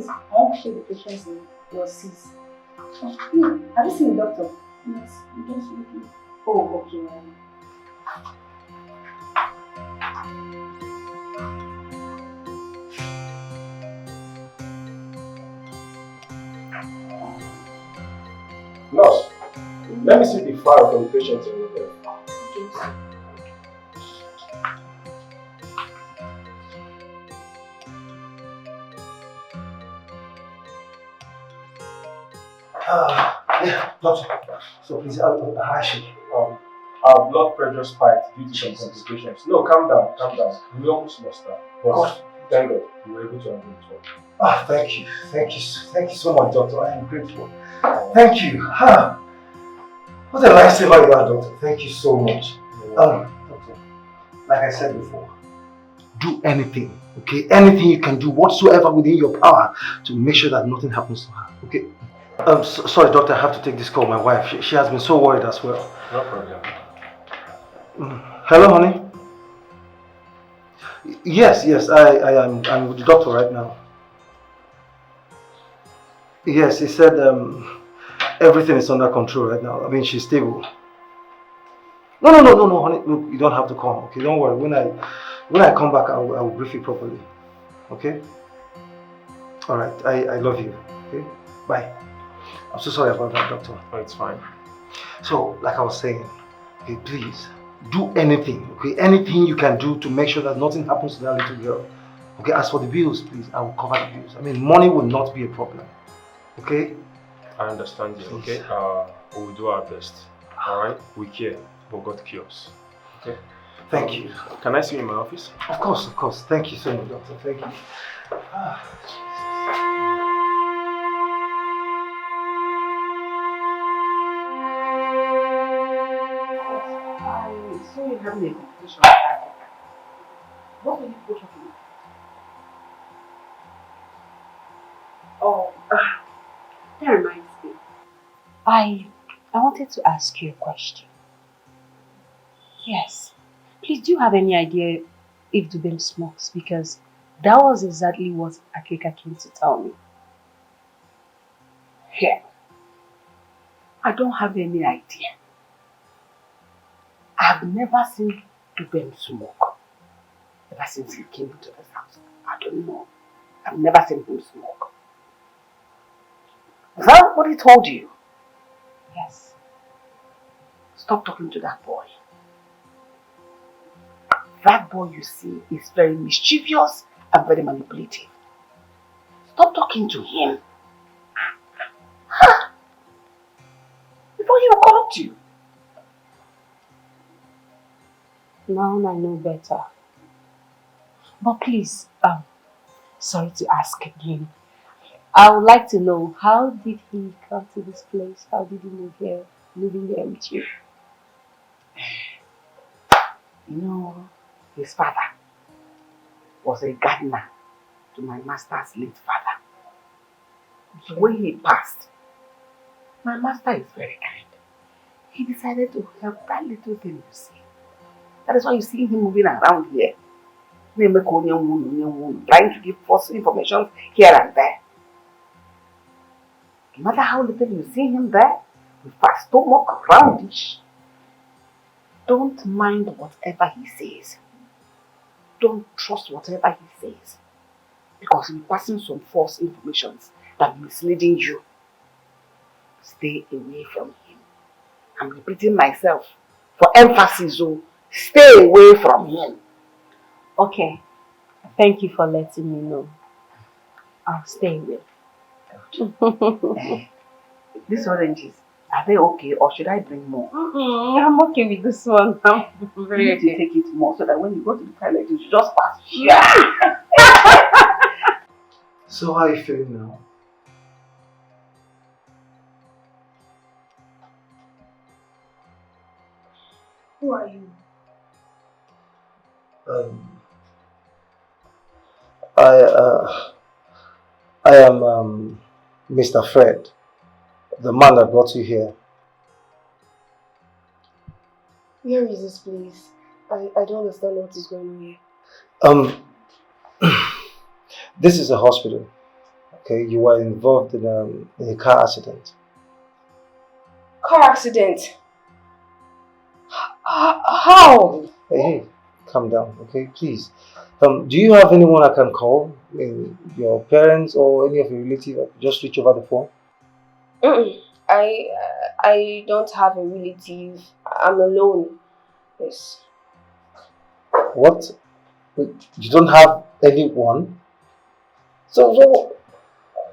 please, I want to take the patients in your seats. Oh, yeah. Have you seen the doctor? Yes, I'm just looking. Oh, okay. Nurse, let me see the file from the patient in there. Okay. Yeah, doctor. So please, how is she? Our blood pressure spiked due to some complications. No, calm down, calm down. We almost lost her. But thank God, we were able to handle it well. Thank you. Thank you so much, doctor. I am grateful. Thank you. What a lifesaver you are, doctor. Thank you so much. Doctor, like I said before, do anything, okay? Anything you can do, whatsoever within your power to make sure that nothing happens to her, okay? Sorry, doctor, I have to take this call. My wife, she has been so worried as well. No problem. Hello, honey? Yes, I'm with the doctor right now. Yes, he said everything is under control right now. I mean, she's stable. No, honey. Look, you don't have to come. Okay, don't worry. When I come back, I will brief you properly. Okay? All right. I love you. Okay. Bye. I'm so sorry about that, doctor. Oh, it's fine. So, like I was saying, okay, please do anything. Okay, anything you can do to make sure that nothing happens to that little girl. Okay. As for the bills, please, I will cover the bills. I mean, money will not be a problem. Okay. I understand you. Okay. We will do our best. All right. We care. But God cures. Okay. Thank you. Can I see you in my office? Of course. Thank you so much, doctor. Thank you. So you're having a conversation with that. What were you both talking about? Oh, that reminds me. I wanted to ask you a question. Yes. Please, do you have any idea if Dubem smokes? Because that was exactly what Akika came to tell me. Yeah. I don't have any idea. I've never seen Dubem smoke. Ever since he came into this house. I don't know. I've never seen him smoke. Is that what he told you? Yes. Stop talking to that boy. That boy you see is very mischievous and very manipulative. Stop talking to him. Before he will corrupt you. Now I know better. But please, sorry to ask again. I would like to know, how did he come to this place? How did he move here, living here with you? You know, his father was a gardener to my master's late father. So when he passed, my master is very kind. He decided to help that little thing you see. That is why you see him moving around here. Trying to give false information here and there. No matter how little you see him there, with a stomach roundish, don't mind whatever he says. Don't trust whatever he says. Because he's passing some false information that is misleading you. Stay away from him. I'm repeating myself for emphasis, so stay away from him. Okay. Thank you for letting me know. I'll stay away. These oranges, are they okay or should I bring more? I'm okay with this one. I'm very okay. You need to take it more so that when you go to the toilet, you should just pass. So how are you feeling now? Who are you? I am Mr. Fred, the man that brought you here. Where is this place? I don't understand what is going on here. This is a hospital, Okay, you were involved in a car accident. Car accident? How? Hey, calm down, okay, please. Do you have anyone I can call? Your parents or any of your relatives? I could just reach over the phone. I don't have a relative. I'm alone. Yes. What? You don't have anyone? So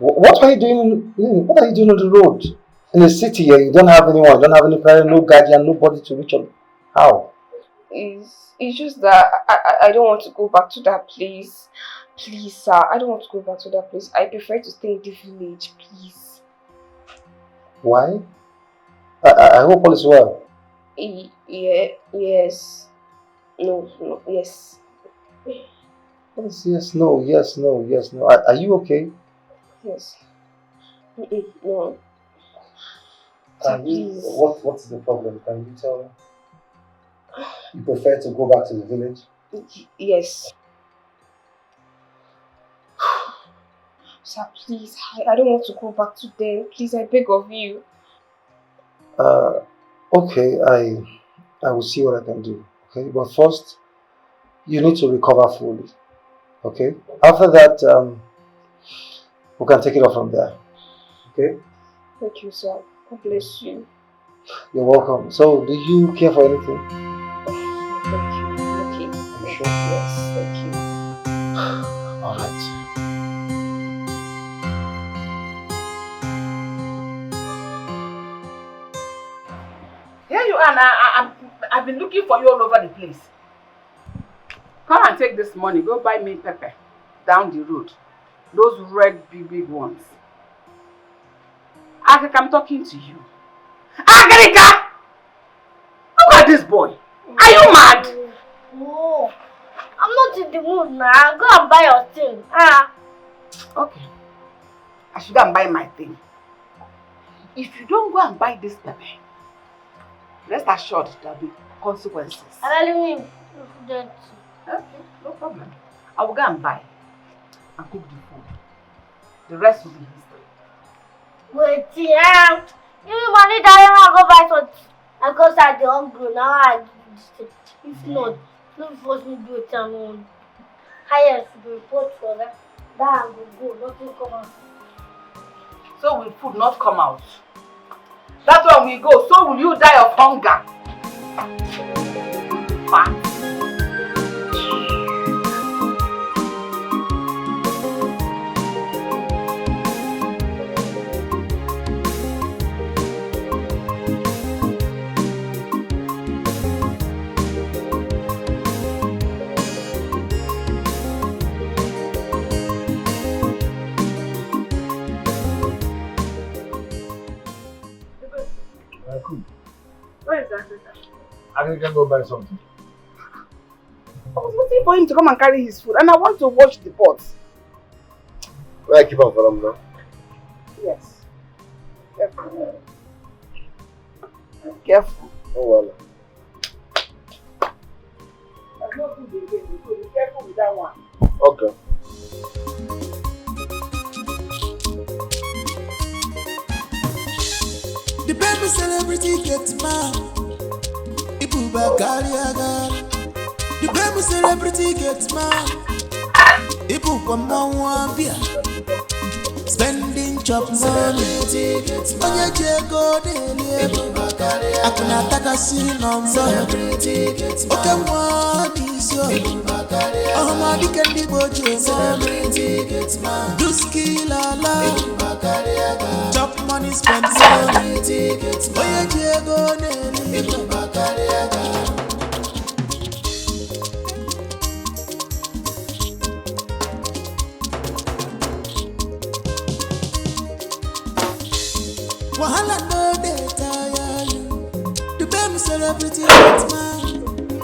what are you doing? What are you doing on the road? In the city here, you don't have anyone, you don't have any parent, no guardian, nobody to reach on. How? It's just that I don't want to go back to that place. Please, sir, I don't want to go back to that place. I prefer to stay in the village, please. Why? I hope all is well. Yes. No, yes. What is yes, no, yes, no, yes, no? Are you okay? Yes. No. Please. What's the problem? Can you tell me? You prefer to go back to the village? Yes. Sir, please, I don't want to go back to them. Please, I beg of you. Okay, I will see what I can do. Okay, but first, you need to recover fully. Okay? After that, we can take it off from there. Okay? Thank you, sir. God bless you. You're welcome. So, do you care for anything? Thank you. Okay. Are you sure? Yes, thank you. All right. Here you are now. I've been looking for you all over the place. Come and take this money. Go buy me pepper down the road. Those red big ones. Agric, I'm talking to you. Agrika! Look at this boy. Are you mad? No, I'm not in the mood now. Go and buy your thing. Okay. I should go and buy my thing. If you don't go and buy this pepper, rest assured there will be consequences. I really mean, that. Okay, no problem. I will go and buy and cook the food. The rest will be history. Wait, give me money that I go buy something. I go start the hungry now. I do this thing. If not, don't force me to do it alone. Higher to report for that. That I go, nothing come out. So will food not come out? That's when we go. So will you die of hunger? Fat. Where is Africa? I can go buy something. I was waiting for him to come and carry his food, and I want to wash the pots. Where I keep on from now? Yes. Careful. Careful. Oh well. There's no food again, so be careful with that one. Okay. The baby celebrity gets mad. Ibu bakari agar. The baby celebrity gets mad. Ibu kwa mawambia. Spending chop money. Onye jego dele. Akuna taka siri nomba. Oke mwani sio. Ohama dikendi boje mo. Duski lala. Chop money spend money. Oye jego dele. Wahala no dey tire you. The baby celebrity get man.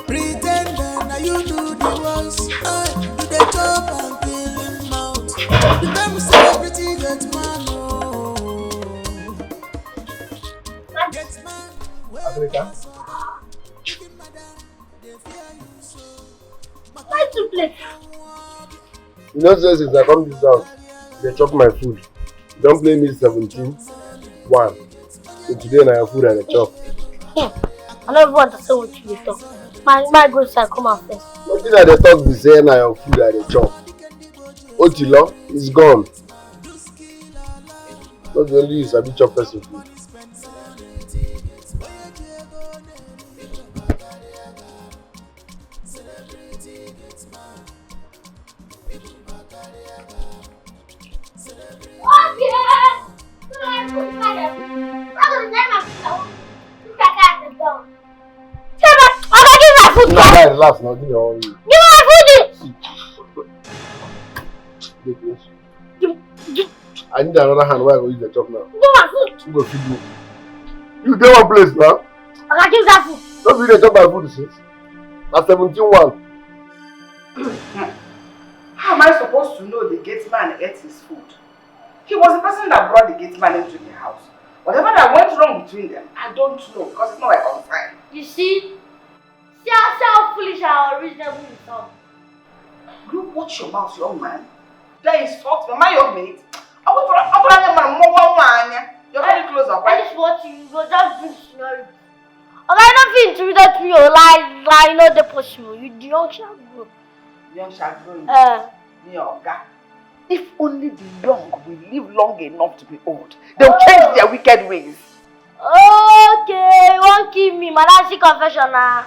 Pretender now you do the worst. You dey chop and kill him out. The baby celebrity get man. Get man. Africa? Why to play? You know, since I come to this house, They chop my food. Don't play me 17-1. So today na your food and the chop. I don't even want to say what you talk. My good side come out first. Nothing that they talk be saying na your food and the chop. Otilo is gone. Not the only you sabi chop person food. No, I relax now. Give me all you. I need another hand where I go use the chop now. Who go feed me? You dey one place now? Don't be the chop my food since. Na 17-1. How am I supposed to know the gateman ate his food? He was the person that brought the gateman into the house. Whatever that went wrong between them, I don't know because it's not my concern. You see how foolish and unreasonable you sound. You watch your mouth, young man. That is fault. Am I your mate? You're very close up, I right? just want you go just bring scenario. Okay, nothing intimidates me or lie, no the possible. You the young shall grow. Young shall grow. If only the young will live long enough to be old, they'll change their wicked ways. Okay, you won't kill me, man. That's the confession now.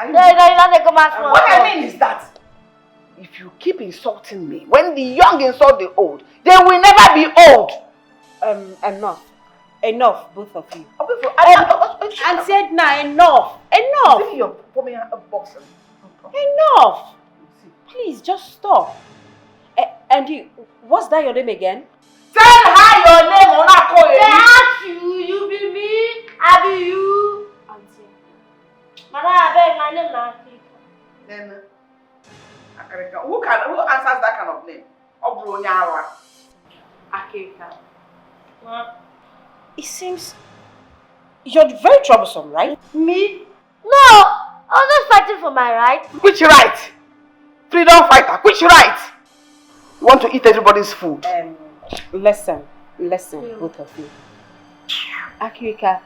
What I mean is that if you keep insulting me, when the young insult the old, they will never be old. Enough, both of you. And said now, enough. Enough. Please, just stop. And you, what's that your name again? Tell her your name, or not call They ask you be me, I be you. Auntie. Madam, I beg, my name now. Then, who answers that kind of name? Akirika. It seems you're very troublesome, right? Me? No, I was just fighting for my right. Which right? Freedom fighter, which right? You want to eat everybody's food? Listen, both of you. Akirika,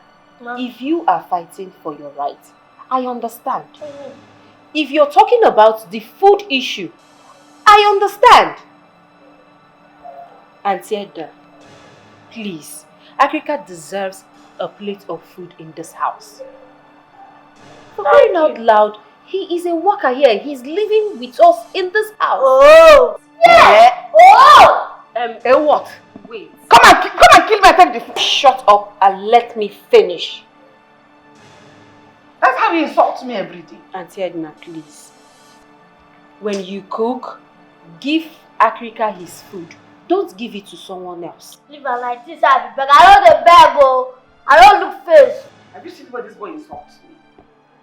if you are fighting for your right, I understand. If you're talking about the food issue, I understand. Auntie Edda, please, Akirika deserves a plate of food in this house. For crying out loud, he is a worker here. He's living with us in this house. Oh! Yeah! Oh! What? Wait. Come and kill me and take the food. Shut up and let me finish. That's how you insult me every day. Auntie Edna, please. When you cook, give Akirika his food. Don't give it to someone else. Leave her like this, I be beg. I don't beg, oh. I don't look face. Have you seen the way this boy insults me?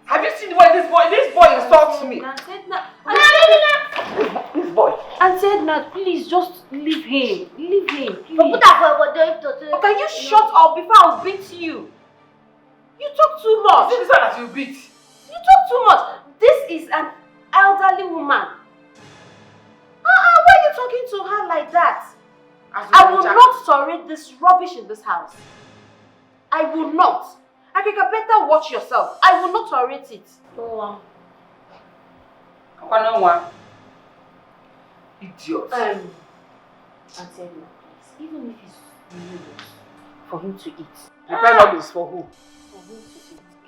Have you seen the way this boy insults me? Auntie Edna, This boy. Auntie Edna, please just leave him. Leave him, please. Put that for your Can you shut up before I'll beat you? You talk too much. Is it this one that you beat? You talk too much. This is an elderly woman. Why are you talking to her like that? I will not tolerate this rubbish in this house. I will not. Akirika, better watch yourself. I will not tolerate it. No one. Idiot. Auntie Edna, please. Even if it's noodles for him to eat. Prepare noodles for who? For him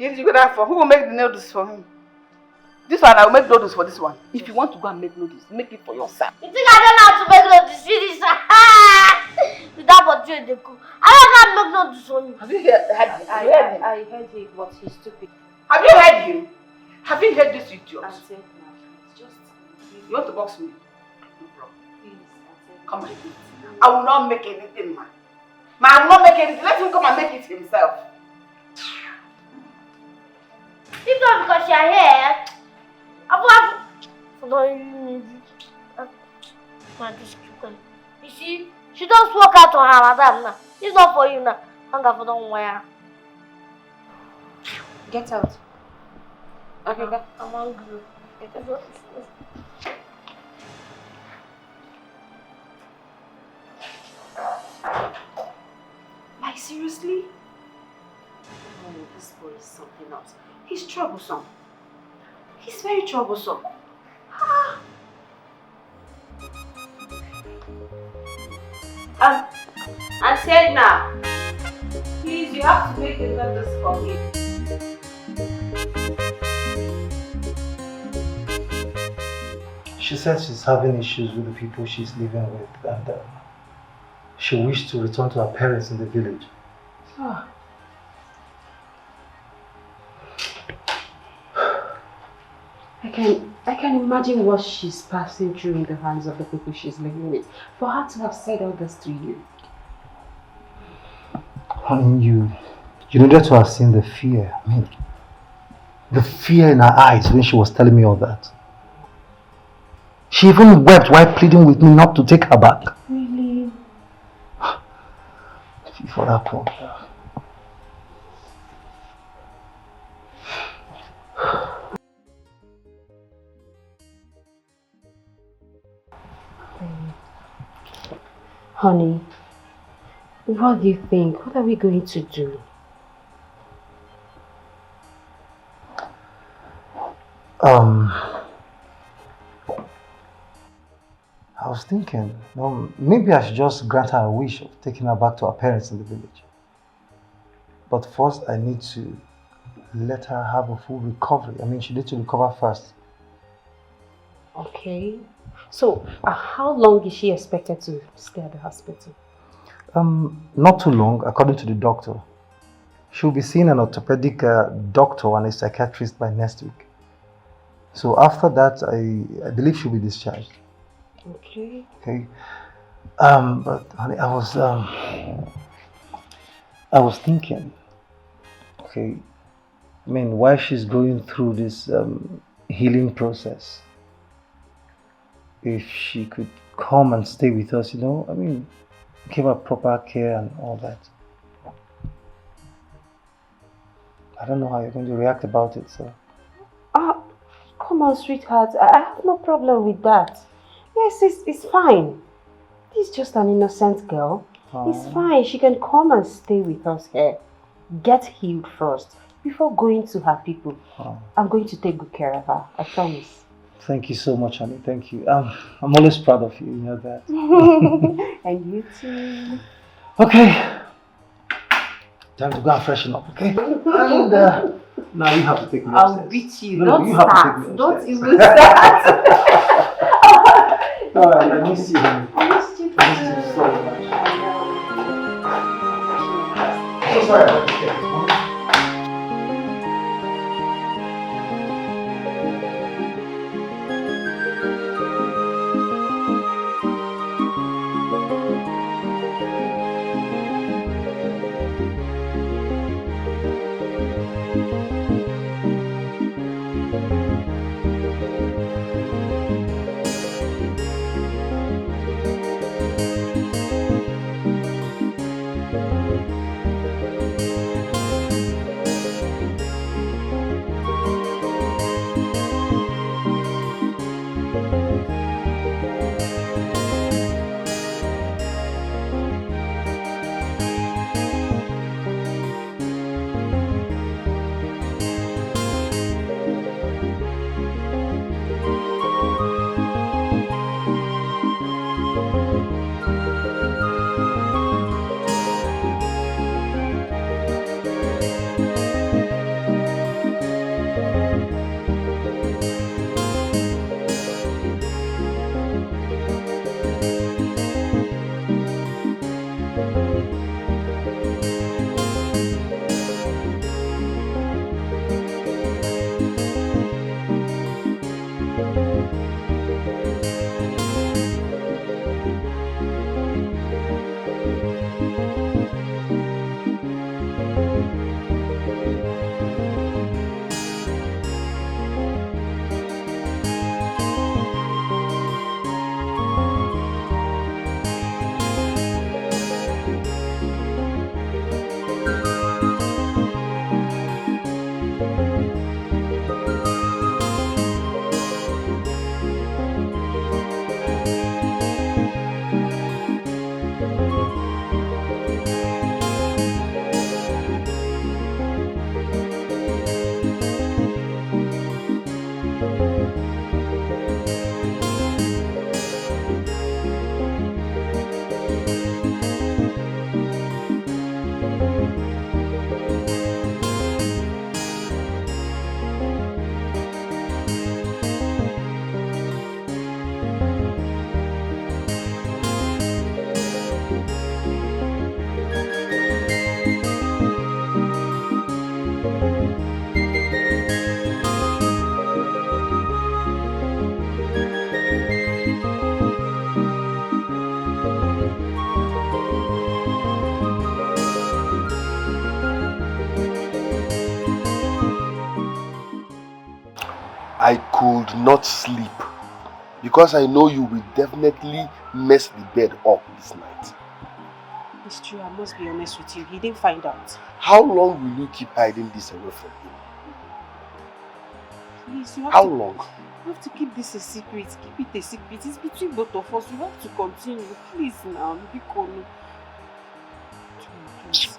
to eat. You go there for who will make the noodles for him? This one, I will make noodles for this one. If you want to go and make noodles, make it for yourself. You think I don't know how to make noodles? Finish. Without what you do. I don't know how to make noodles for you. Have you heard him? I heard him, but he's stupid. Have you heard him? Have you heard this idiot? Auntie Edna, just You want to box me? No problem. please, Auntie Edna. Come and eat. I will not make anything, man. I will not make anything. Let him come and make it himself. If not because you're here, you see, she just walk out on her madam now. It's not for you now. Hunger for don't wear. Get out. Akirika. I'm hungry. Get out. Seriously? Oh, this boy is something else. He's troublesome. He's very troublesome. Ah. Auntie Edna, please, you have to make a notice for me. She said she's having issues with the people she's living with, and she wished to return to her parents in the village. Oh. I can imagine what she's passing through in the hands of the people she's living with. For her to have said all this to you. Honey, you needed to have seen the fear. I mean, the fear in her eyes when she was telling me all that. She even wept while pleading with me not to take her back. Really? For that poor girl. Honey, what do you think? What are we going to do? I was thinking, maybe I should just grant her a wish of taking her back to her parents in the village. But first, I need to let her have a full recovery. I mean, she needs to recover first. Okay. So, how long is she expected to stay at the hospital? Not too long, according to the doctor. She'll be seeing an orthopedic doctor and a psychiatrist by next week. So after that, I believe she'll be discharged. Okay. Okay. But honey, I was thinking. Okay. I mean, while she's going through this healing process, if she could come and stay with us, I mean, give her proper care and all that. I don't know how you're going to react about it, so. Come on, sweetheart. I have no problem with that. Yes, it's fine. She's just an innocent girl. It's fine. She can come and stay with us here. Get healed first before going to her people. I'm going to take good care of her. I promise. Thank you so much, honey. Thank you. I'm always proud of you. You know that. And you too. Okay. Time to go and freshen up, okay? And now you have to take me upstairs. I'll beat you. No, Don't you have to take me start. upstairs. Don't even start. Alright, I miss you, honey. I missed you too. I missed you so much. I know. So sorry about this. should not sleep because I know you will definitely mess the bed up this night. It's true, I must be honest with you. He didn't find out. How long will you keep hiding this away from him? Please, you have How to, long? You have to keep this a secret. Keep it a secret. It's between both of us. You have to continue. Please now. Be calm. Please.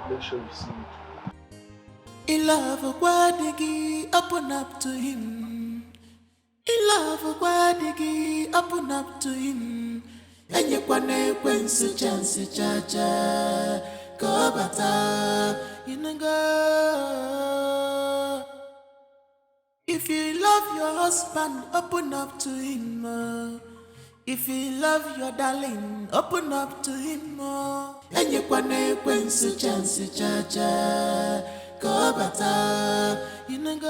Make sure you see me. In love, open up to him. In love, open up to him. And you can say chance, cha-cha. Go bata, go. If you love your husband, open up to him. If you love your darling, open up to him. And you can say chance, cha-cha. Go bata, go.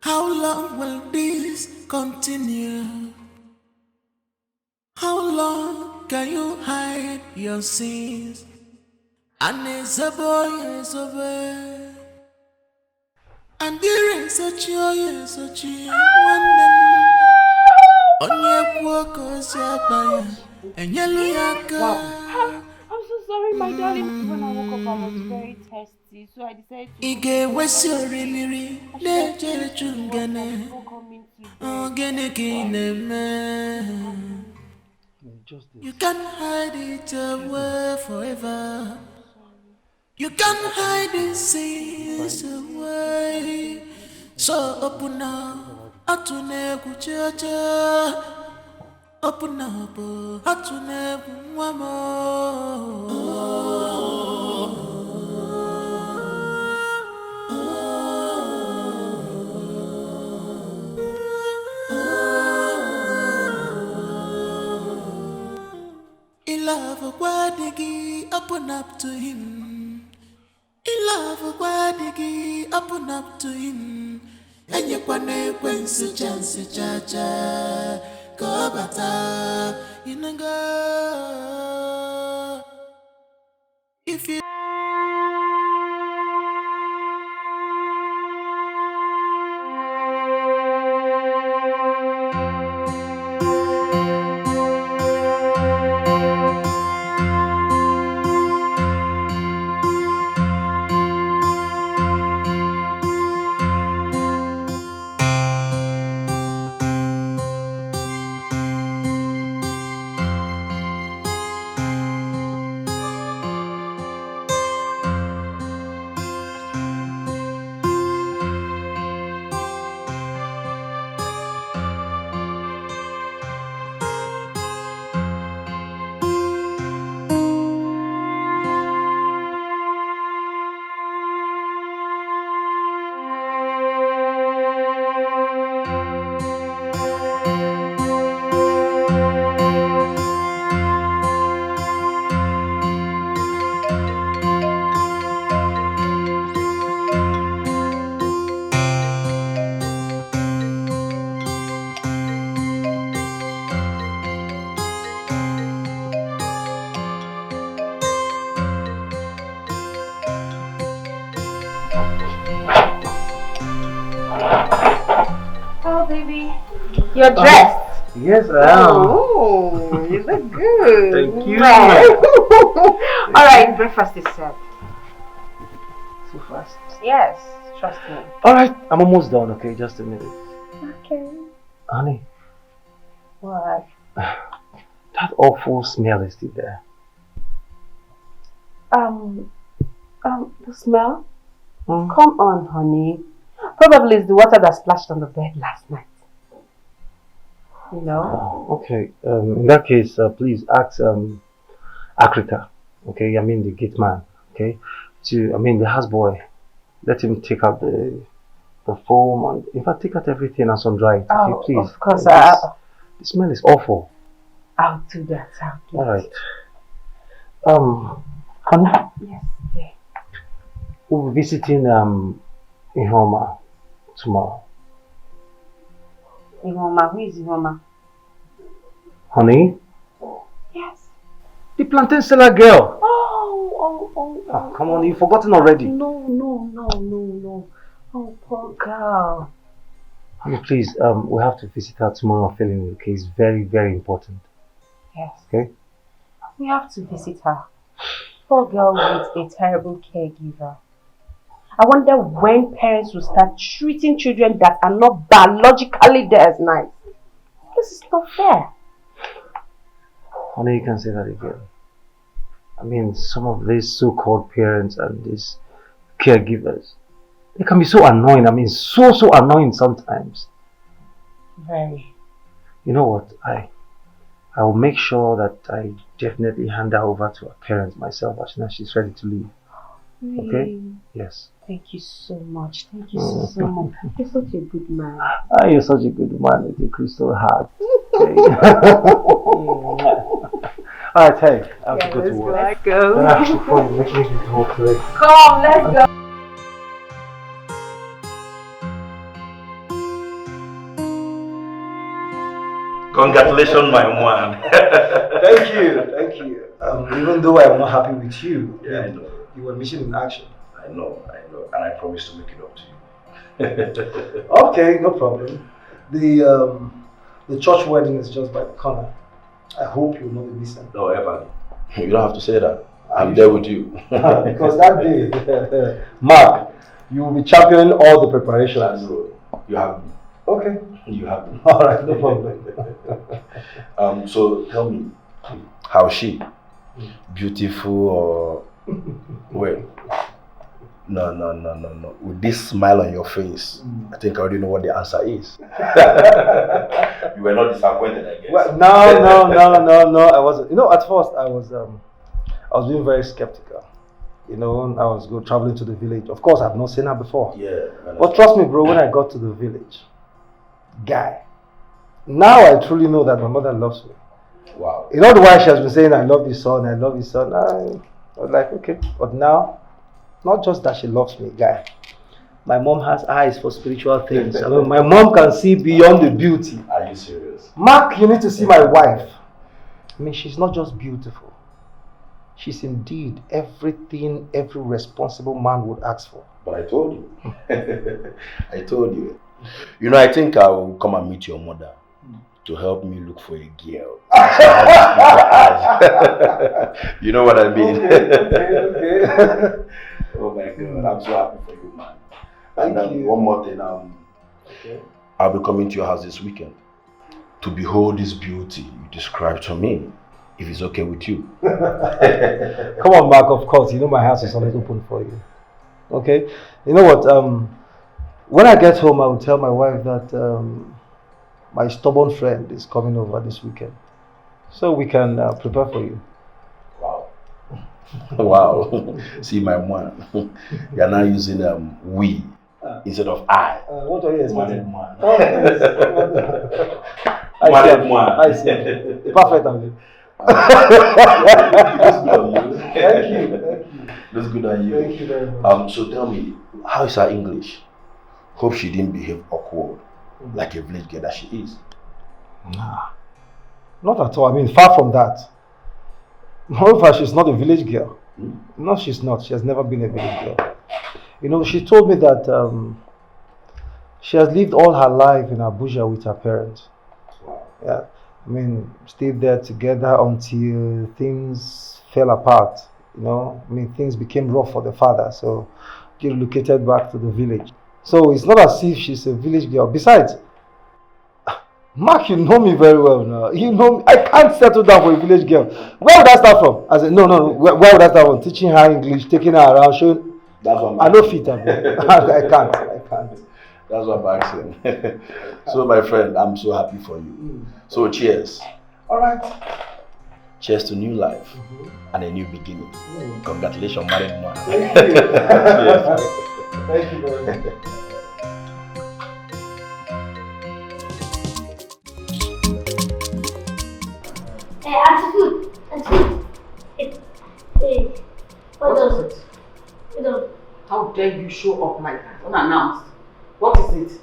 How long will this continue? How long can you hide your sins? And it's a boy, it's a boy. And there is a child, yes, a child. On your walkers, and yellow yaka. I'm so sorry, my darling. When I woke up, I was very thirsty, so I decided to. Ige wesori miri, lejere chungane. Oh, gene kine man. You can't hide it away forever. You can't hide these sins away. So open up, atune kuchacha. Open up, atune kumwamo. In love, open up to him. In love, open up to him. And you can say chance, cha-cha. Go bata, go. If you You're dressed. Yes, I am. Oh, you look good. Thank you. Alright, breakfast is served. So fast. Yes, trust me. Alright, I'm almost done, okay? Just a minute. Okay. Honey, What? that awful smell is still there. The smell? Come on, honey. Probably it's the water that splashed on the bed last night. You know? Okay, in that case, please ask Akrika, okay? I mean the Gateman, okay? The houseboy. Let him take out the foam and, in fact, take out everything and sun dry it, okay? Please. Of course. The smell is awful. I'll do that. Alright. Honey? Yes, dear. We'll be visiting Ihoma tomorrow. Ihoma, who is Ihoma? Honey? Yes. The plantain seller girl. Oh. Come on, you've forgotten already. No. Oh, poor girl. Honey, please, we have to visit her tomorrow. Feeling okay. It's very, very important. Yes. Okay? We have to visit her. Poor girl with a terrible caregiver. I wonder when parents will start treating children that are not biologically theirs nice. This is not fair. Honey, you can say that again. I mean, some of these so-called parents and these caregivers, they can be so annoying. I mean, so annoying sometimes. Very. You know what? I will make sure that I definitely hand her over to her parents myself as soon as she's ready to leave. Really? Okay? Yes. Thank you so much. Thank you so much. You're such a good man. You're such a good man with a crystal heart. Alright, hey, I have to go to work. Let's go. Then I have to call you, make me go play. Come, let's go. Congratulations, my man. Thank you. Even though I'm not happy with you, Yeah, I know. you were mission in action. I know, and I promise to make it up to you. Okay, no problem. The church wedding is just by the corner. I hope you'll not be missing. No, Evan, you don't have to say that. I'm there with you. Because that day, Mark, you will be championing all the preparations. You have me. Okay. You have me. All right, no problem. So tell me, how is she? Beautiful or wait? No. With this smile on your face, I think I already know what the answer is. You were not disappointed, I guess. Well, no. I wasn't. You know, at first I was being very skeptical. You know, I was traveling to the village. Of course, I've not seen her before. Yeah. But trust me, bro, when I got to the village, guy, now I truly know that my mother loves me. Wow. You know the why she has been saying, I love you, son, I love you, son. I was like, okay. But now, not just that she loves me, guy. My mom has eyes for spiritual things. I mean, my mom can see beyond the beauty. Are you serious? Mark, you need to see my wife. I mean, she's not just beautiful. She's indeed everything every responsible man would ask for. But I told you. I told you. You know, I think I will come and meet your mother to help me look for a girl. You know what I mean? Okay. Oh my God, I'm so happy for you, man. Thank And you. one more thing, Okay. I'll be coming to your house this weekend to behold this beauty you described to me, if it's okay with you. Come on, Mark, of course. You know my house is always open for you. Okay? You know what? When I get home, I will tell my wife that my stubborn friend is coming over this weekend. So we can prepare for you. Wow. Wow. See, my man, you're now using we instead of I. What are you expecting? Man. I see. Perfect, Andy. Looks good on you. Thank you. Looks good on you. Thank you very much. So tell me, how is her English? Hope she didn't behave awkward like a village girl that she is. Nah. Not at all. I mean, far from that. Moreover, she's not a village girl. No, she's not. She has never been a village girl. You know, she told me that she has lived all her life in Abuja with her parents. Yeah. I mean, stayed there together until things fell apart. You know, I mean, things became rough for the father, so she relocated back to the village. So it's not as if she's a village girl. Besides, Mark, you know me very well now. You know me. I can't settle down for a village girl. Where would I start from? I said, no. Where would I start from? Teaching her English, taking her around, showing. That's what I know fit her. I can't. That's what I'm asking. So, my friend, I'm so happy for you. So, cheers. All right. Cheers to new life and a new beginning. Congratulations, married man. Thank you. Cheers. Thank you very much. Auntie food. Hey, what is it? How dare you show up like that, unannounced? What is it?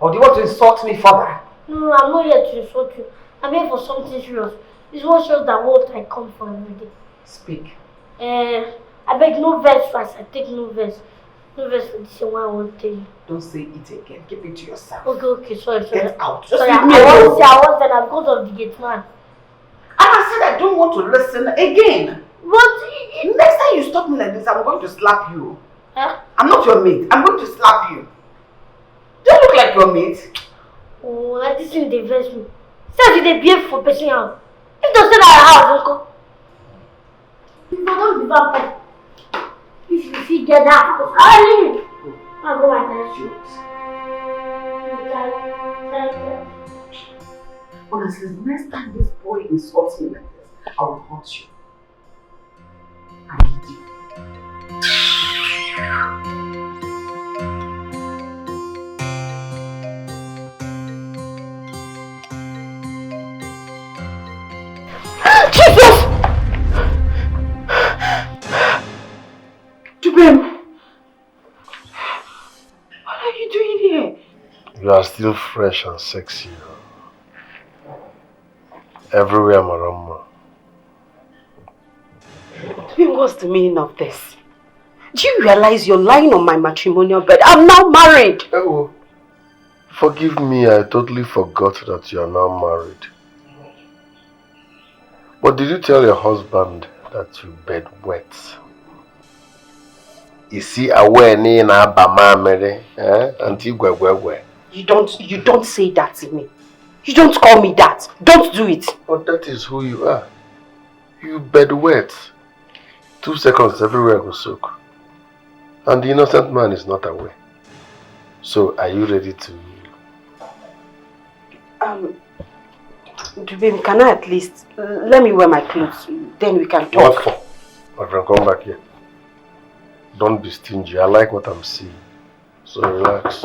Or do you want to insult me further? No, I'm not here to insult you. I'm here for something serious. It's what shows that what I come for every day. Speak. I beg no verse first. I take no verse. No verse for this one I won't tell you. Don't say it again. Keep it to yourself. Okay, sorry. Get out. Just Sorry, leave me I alone. won't say I was there because of the Gateman. And I said I don't want to listen again. But Next time you stop me like this, I'm going to slap you. huh? I'm not your mate. I'm going to slap you. Do you look like your mate? Oh, like this thing they verse me. Say they behave for person house. If they say that house, uncle. If I don't be vampire, if you see get that house, I'll leave. I'll go like that shoot. Honestly, the next time this boy insults me like this, I will hurt you. I need you. Jesus! Jubem! What are you doing here? You are still fresh and sexy. Everywhere, Marama. What's the meaning of this? Do you realize you're lying on my matrimonial bed? I'm now married! Oh, forgive me, I totally forgot that you are now married. But did you tell your husband that you bed wet? Is he aware na bama mere? Auntie Gwegwegwe? You don't say that to me. You don't call me that. Don't do it. But that is who you are. You bed wet. 2 seconds everywhere will soak. And the innocent man is not aware. So are you ready to... Baby, can I at least let me wear my clothes? Then we can talk. What for? My friend, come back here. Don't be stingy. I like what I'm seeing. So relax.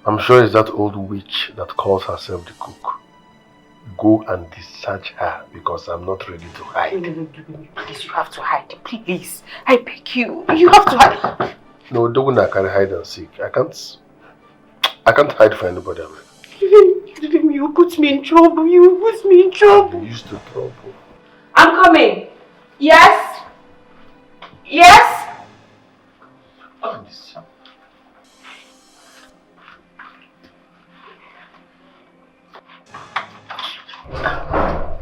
I'm sure it's that old witch that calls herself the cook. Go and discharge her because I'm not ready to hide. No, please, you have to hide. Please. I beg you. You have to hide. No, don't I can hide and seek. I can't hide for anybody. You put me in trouble. You put me in trouble. You used to trouble. I'm coming. Yes? Yes?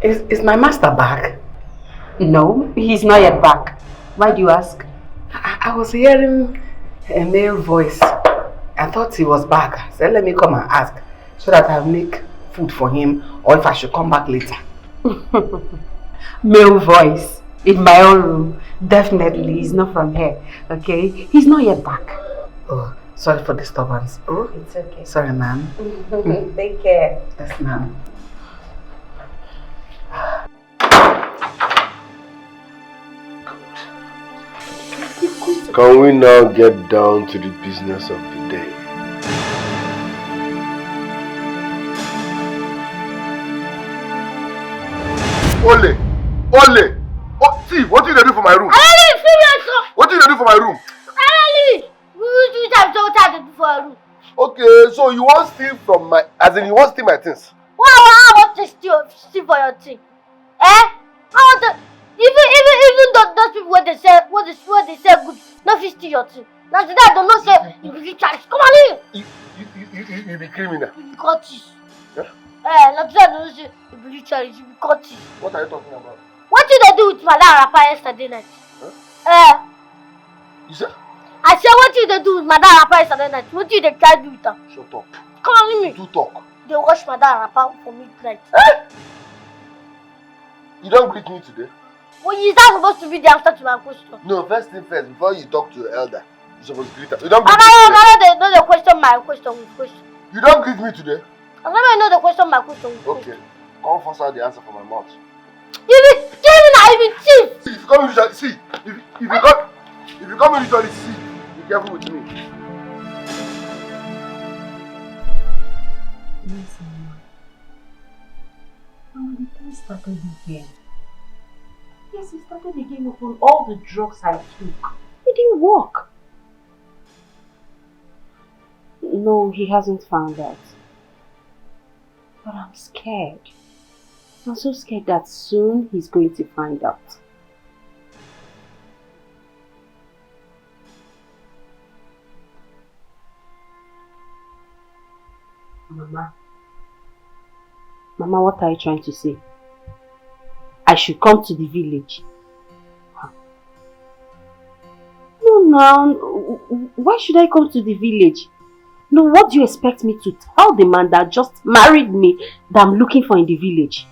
Is my master back? No, he's not yet back. Why do you ask? I was hearing a male voice. I thought he was back. I said, let me come and ask so that I'll make food for him or if I should come back later. Male voice in my own room. Definitely, he's not from here. Okay? He's not yet back. Oh, sorry for disturbance. Oh, it's okay. Sorry, ma'am. Take care. Yes, ma'am. Can we now get down to the business of the day? Ole! Ole! Oh, see, what did they do for my room? What did they do for my room? Okay, so you want to steal from my... As in, you want to steal my things? I want to steal for your thing. I want to... Even those people when they say good, not to steal your thing. Now today I don't know say you be charged. Come on in. You be criminal. You be courteous. Yeah? Now today I don't know say you be charged. You be courteous. What are you talking about? What did they do with Madam Rapper yesterday night? Huh? You said? I said what did they do with Madam Rapper yesterday night? What did they try to do with her? Shut up. Come on in me. Do talk. They wash Madam Rapper for midnight. You don't greet me today? Well, is that supposed to be the answer to my question? No, first thing first, before you talk to your elder, you're supposed to greet her. You don't greet And me I know the question my question with question. You don't greet me today? I know the question my question with question. Okay. Come force out the answer from my mouth. You be giving I be cheap. See, if you come usually see, if you come usually see, be careful with me. Listen, when the thing started here, But then again, upon all the drugs I took, it didn't work. No, he hasn't found out. But I'm scared. I'm so scared that soon he's going to find out. Mama, what are you trying to say? I should come to the village. No, now, why should I come to the village? No, what do you expect me to tell the man that just married me that I'm looking for in the village?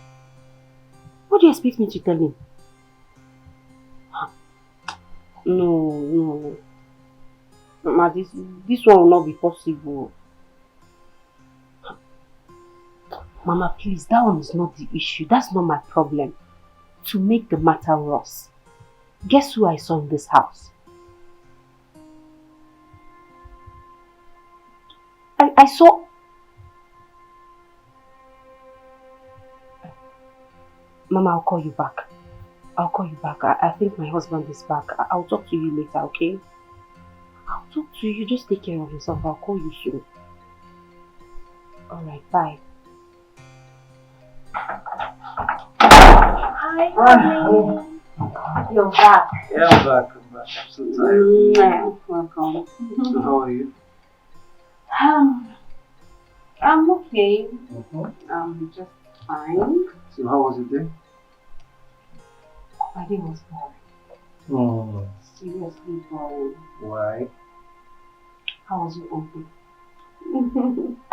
What do you expect me to tell him? No. Mama, this one will not be possible. Mama, please, that one is not the issue. That's not my problem. To make the matter worse, guess who I saw in this house? I saw... Mama, I'll call you back. I think my husband is back. I'll talk to you later, okay? I'll talk to you. Just take care of yourself. I'll call you soon. Alright, bye. Hi, honey. You're back. Yeah, I'm back. I'm so tired. Welcome. So how are you? I'm okay. Mm-hmm. I'm just fine. So how was your day? My day was boring. Mm. Seriously boring. Why? How was your own day?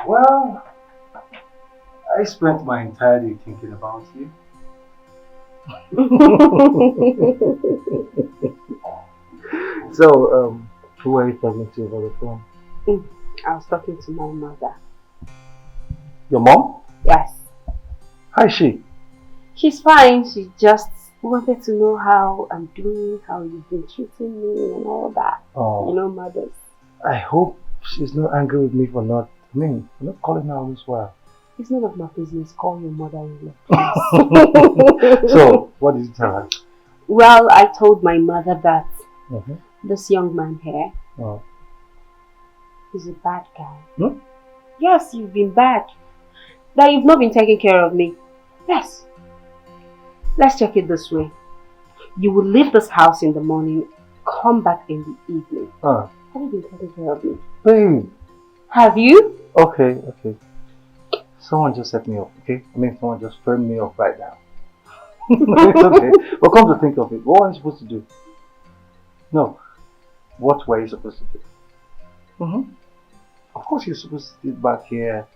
Well, I spent my entire day thinking about you. So, who are you talking to over the phone? I was talking to my mother. Your mom? Yes. How is she? She's fine. She just wanted to know how I'm doing, how you've been treating me and all that. Oh. You know, mothers. I hope she's not angry with me for not calling her all this while. It's none of my business. Call your mother-in-law. So, what did you tell her? Well, I told my mother that this young man here is a bad guy. Hmm? Yes, you've been bad. That you've not been taking care of me. Yes. Let's check it this way. You will leave this house in the morning, come back in the evening. Have you been taking care of me? Babe. Have you? Okay. Someone just set me up, okay? Someone just turned me off right now. It's okay. But come to think of it, what were you supposed to do? No. What were you supposed to do? Of course you're supposed to sit back here,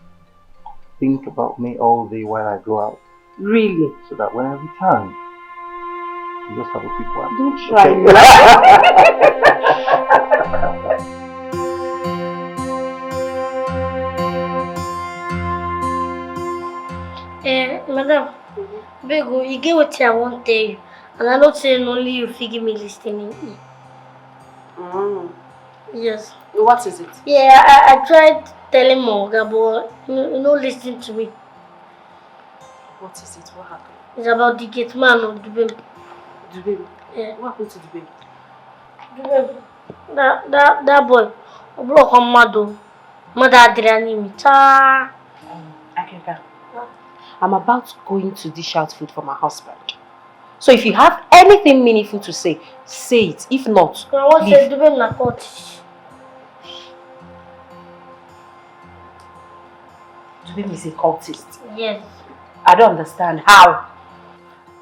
think about me all day while I go out. Really? So that when I return, you just have a quick one. Don't try Madam, Bego, you get what I want to tell you. And I don't say only you figure me listening. Yes. What is it? Yeah, I tried telling Morga, but you know, listening to me. What is it? What happened? It's about the Gateman or the baby. The baby? Yeah. What happened to the baby? The baby. That boy. Broke on Mado. Mother Adriani. Akeka. I'm about going to dish out food for my husband. So if you have anything meaningful to say, say it. If not, I want to do it na court. The baby is a cultist. Yes. I don't understand how.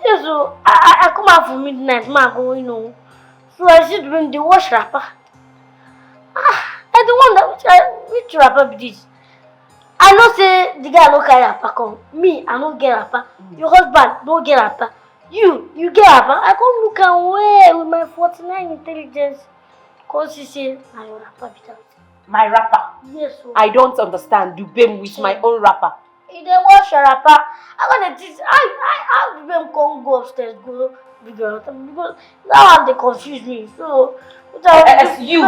Yes, so I come out for midnight, ma go, you know. So I see when they wash wrapper. I the one that which wrapper be this? I know say the guy no carry wrapper come. Me, I don't get wrapper. Your husband don't get wrapper. You get wrapper. I come look and where with my 49 intelligence. Cause he say, I your wrapper be that. My wrapper? Yes, so. I don't understand. Dubem with my own wrapper. If they wash your wrapper, I'm gonna teach. I Dubem can't go upstairs, go figure out because now they confuse me. So you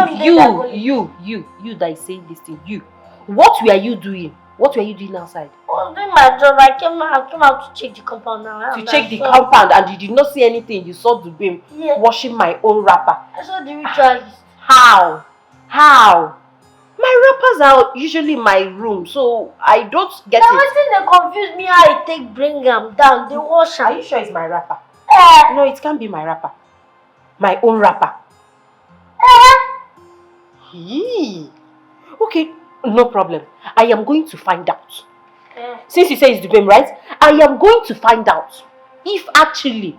that is saying this thing. You, what were you doing What were you doing outside? I was doing my job. I came out to check the compound now. To check the compound, and you did not see anything. You saw Dubem washing my own wrapper. I saw the ritualist. How? My wrappers are usually in my room, so I don't get it. They confuse me how I take bring them down. They wash them. Are you sure it's my wrapper? No, it can't be my wrapper. My own wrapper. Okay, no problem. I am going to find out. Since you say it's Dubem, right? I am going to find out if actually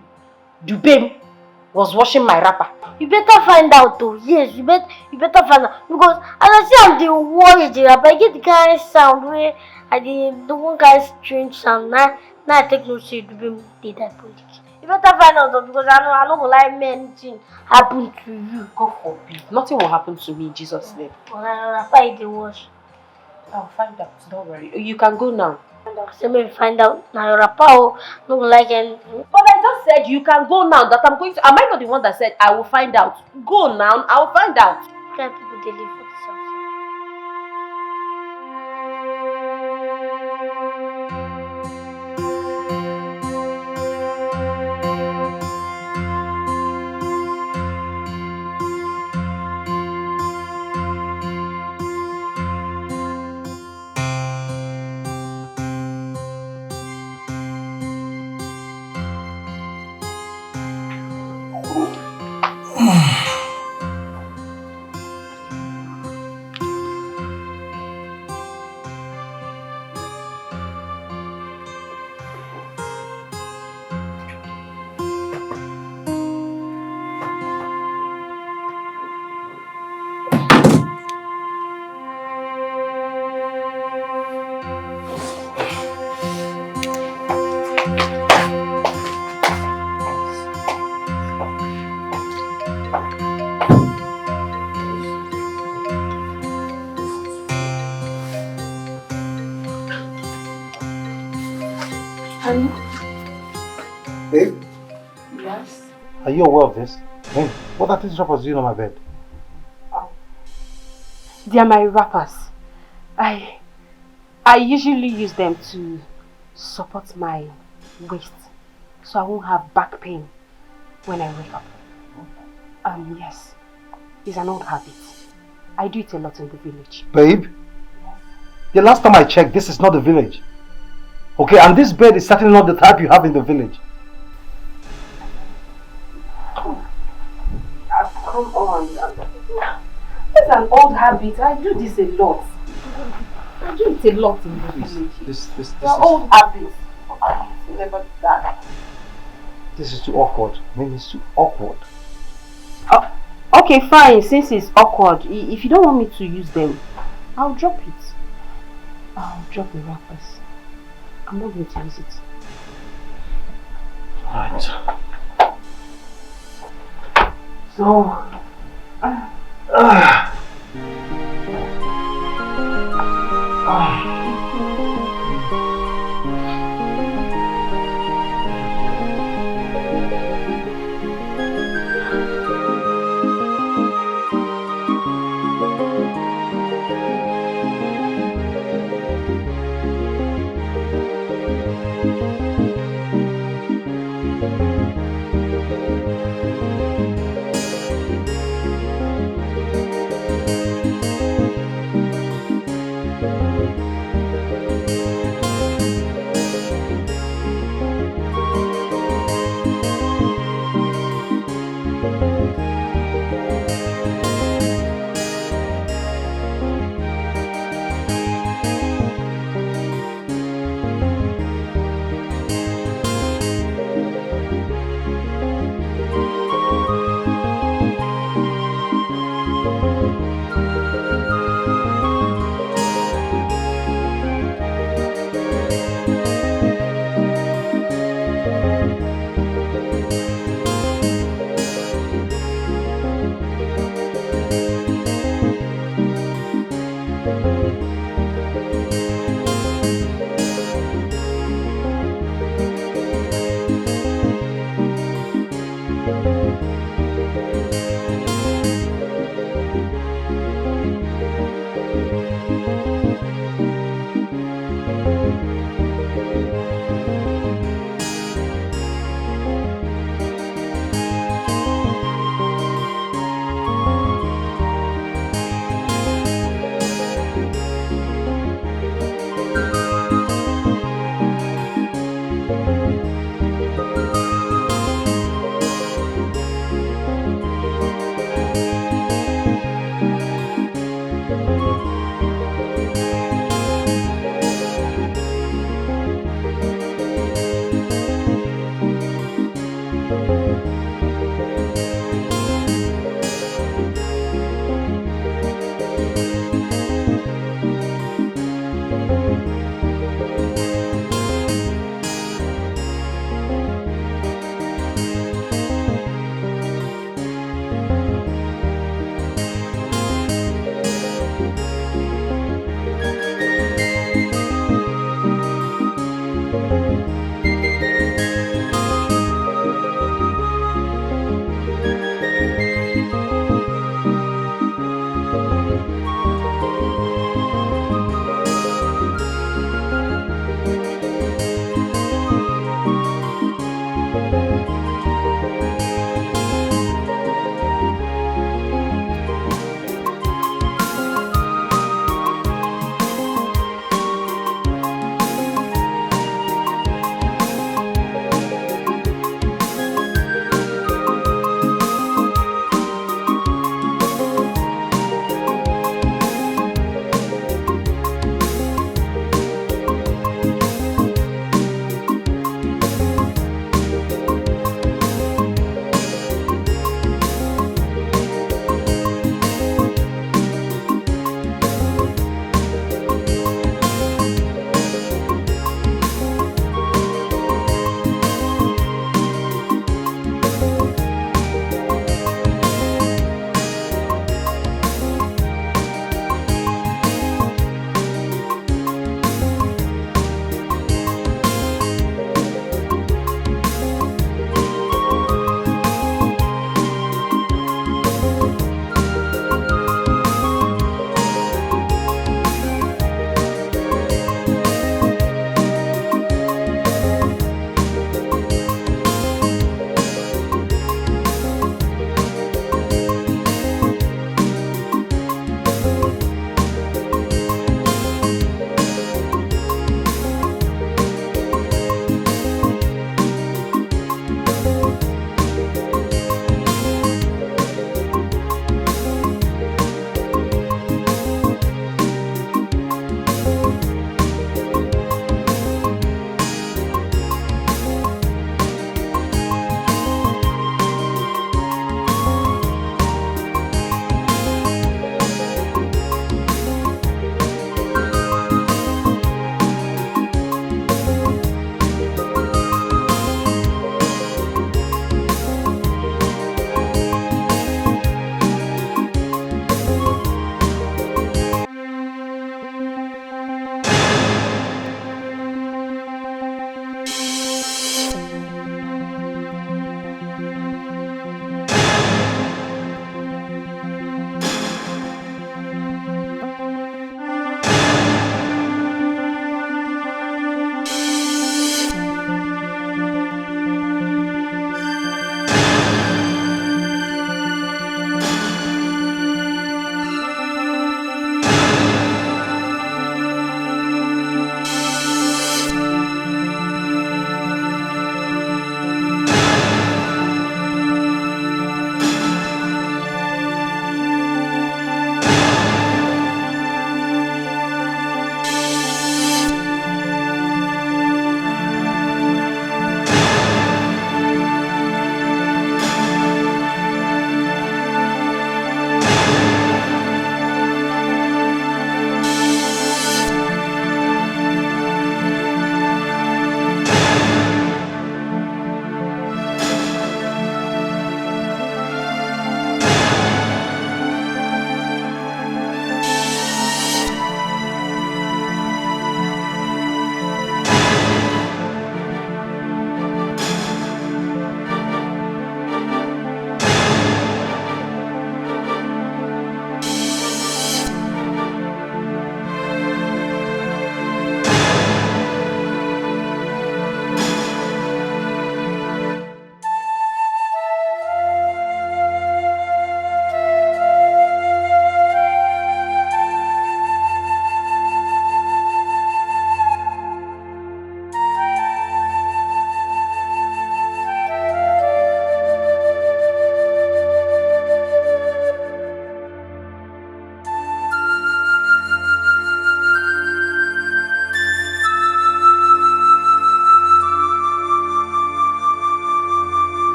Dubem was washing my wrapper. You better find out though. Yes, you better find out. Because as I say I'm the wash the wrapper, I get the kind of sound where I did the one kind of strange sound. Now I take no shit Dubem did that project. You better find out though, because I don't go like anything happen to you. God forbid. Nothing will happen to me in Jesus' name. When I wrapper is the wash. I'll find out. Don't worry. You can go now. So maybe find out now your rapper no like anything. But I just said you can go now. That I'm going to. Am I not the one that said I will find out? Go now. I'll find out. Can people they live for this house? Babe? Yes? Are you aware of this? Babe, what are these droppers doing on my bed? They are my wrappers. I usually use them to support my waist, so I won't have back pain when I wake up. Yes, it's an old habit. I do it a lot in the village. Babe? The last time I checked, this is not the village. Okay, and this bed is certainly not the type you have in the village. Come on. It's an old habit. I do this a lot. I do it a lot in the village. This is old habits. I never do that. This is too awkward. I mean, it's too awkward. Okay, fine. Since it's awkward, if you don't want me to use them, I'll drop it. I'll drop the wrappers. I'm not going to use it. Right. So...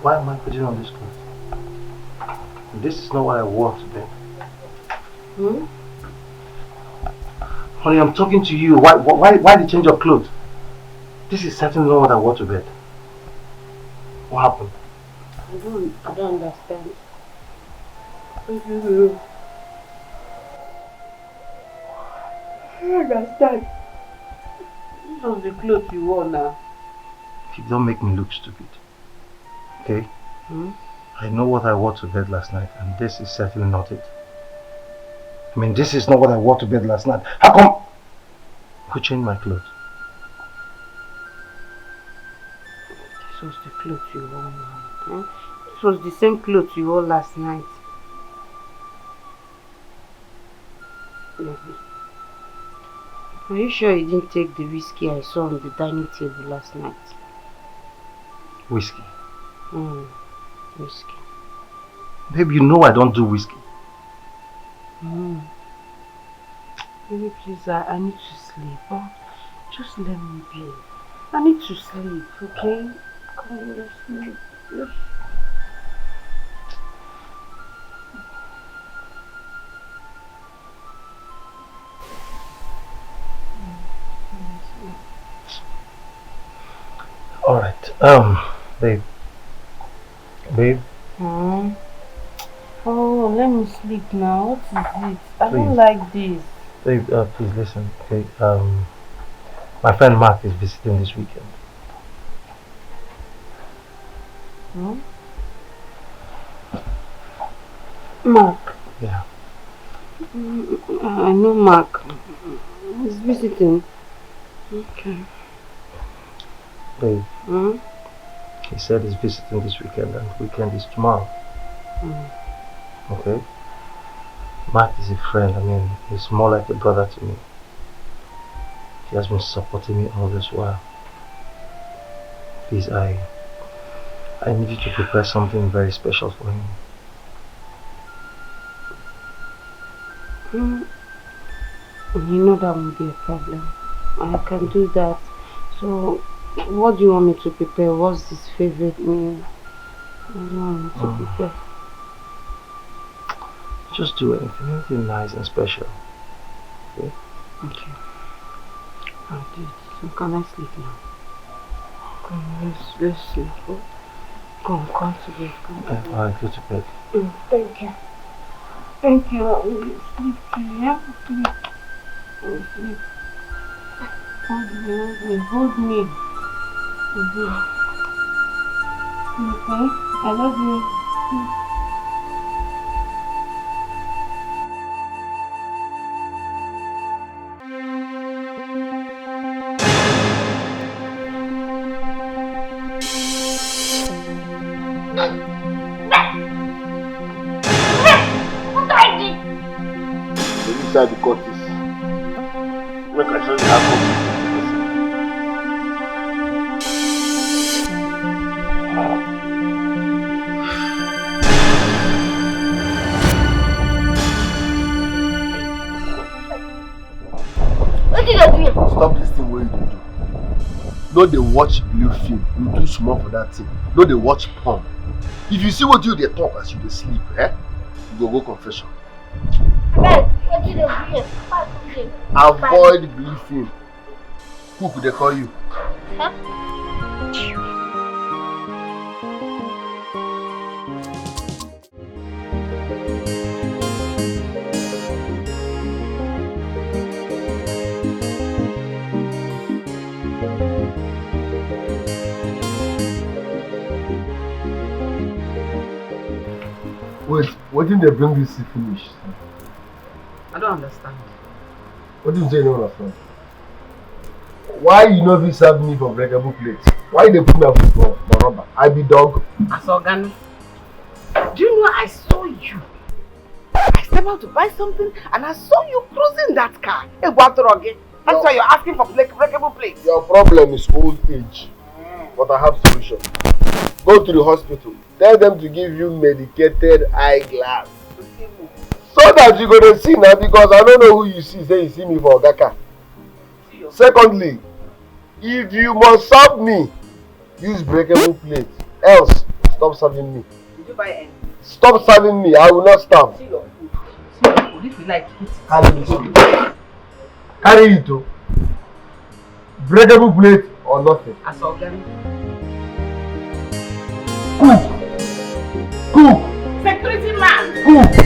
Why am I putting on this clothes? This is not what I wore to bed. Honey, I'm talking to you. Why the change of clothes? This is certainly not what I wore to bed. What happened? I don't understand. I don't understand. This was the clothes you wore now. You don't make me look stupid. Okay? I know what I wore to bed last night, and this is certainly not it. I mean, this is not what I wore to bed last night. How come? Who changed my clothes? This was the clothes you wore now. This was the same clothes you wore last night. Are you sure you didn't take the whiskey I saw on the dining table last night? Whiskey? Whiskey. Babe, you know I don't do whiskey. Baby, please, I need to sleep. Oh, just let me be. I need to sleep, okay? Come on, let's sleep. Yes. Alright, babe. Babe? Oh, let me sleep now. What is it? I don't like this. Babe, please listen, okay? My friend Mark is visiting this weekend. Mark? Yeah. I know Mark. He's visiting. Okay. Babe, he said he's visiting this weekend, and weekend is tomorrow. Okay? Mark is a friend. I mean, he's more like a brother to me. He has been supporting me all this while. Please, I need you to prepare something very special for him. You know that won't be a problem. I can do that. So, what do you want me to prepare? What's his favorite meal? I don't want to prepare. Just do anything nice and special. Okay? Okay. I'll do it. So can I sleep now? Come, let's sleep. Come to bed. Alright, go to bed. Thank you. Thank you. I will sleep too, yeah? Sleep. I will sleep. Hold me. Okay? I love you. Inside the cottage. Make I show you how to. What did I do? Stop this thing where you do. No, they watch blue film. You too small for that thing. No, they watch porn. If you see what you they talk as you they sleep, you go confession. What did I do? Avoid believing. Who could they call you? Huh? Wait, what did they bring this to finish? I don't understand. What did you say you don't understand? Why you know this serve me for breakable plates? Why they put me up for rubber? I be dog. Asorgan, do you know I saw you? I stepped out to buy something and I saw you cruising that car. Hey, Watoroge. That's why you're asking for breakable plates. Your problem is old age. But I have solution. Go to the hospital. Tell them to give you medicated eyeglass. So that you're gonna see now, because I don't know who you see. Say you see me for Ogaka. Secondly, if you must serve me, use breakable plates. Else, stop serving me. Did you buy any? Stop serving me. I will not starve. See your food. See your food. If you like, eat it. Carry it. Carry it too. Breakable plate or nothing. Asorgan. Cook. Cook. Security man. Cook.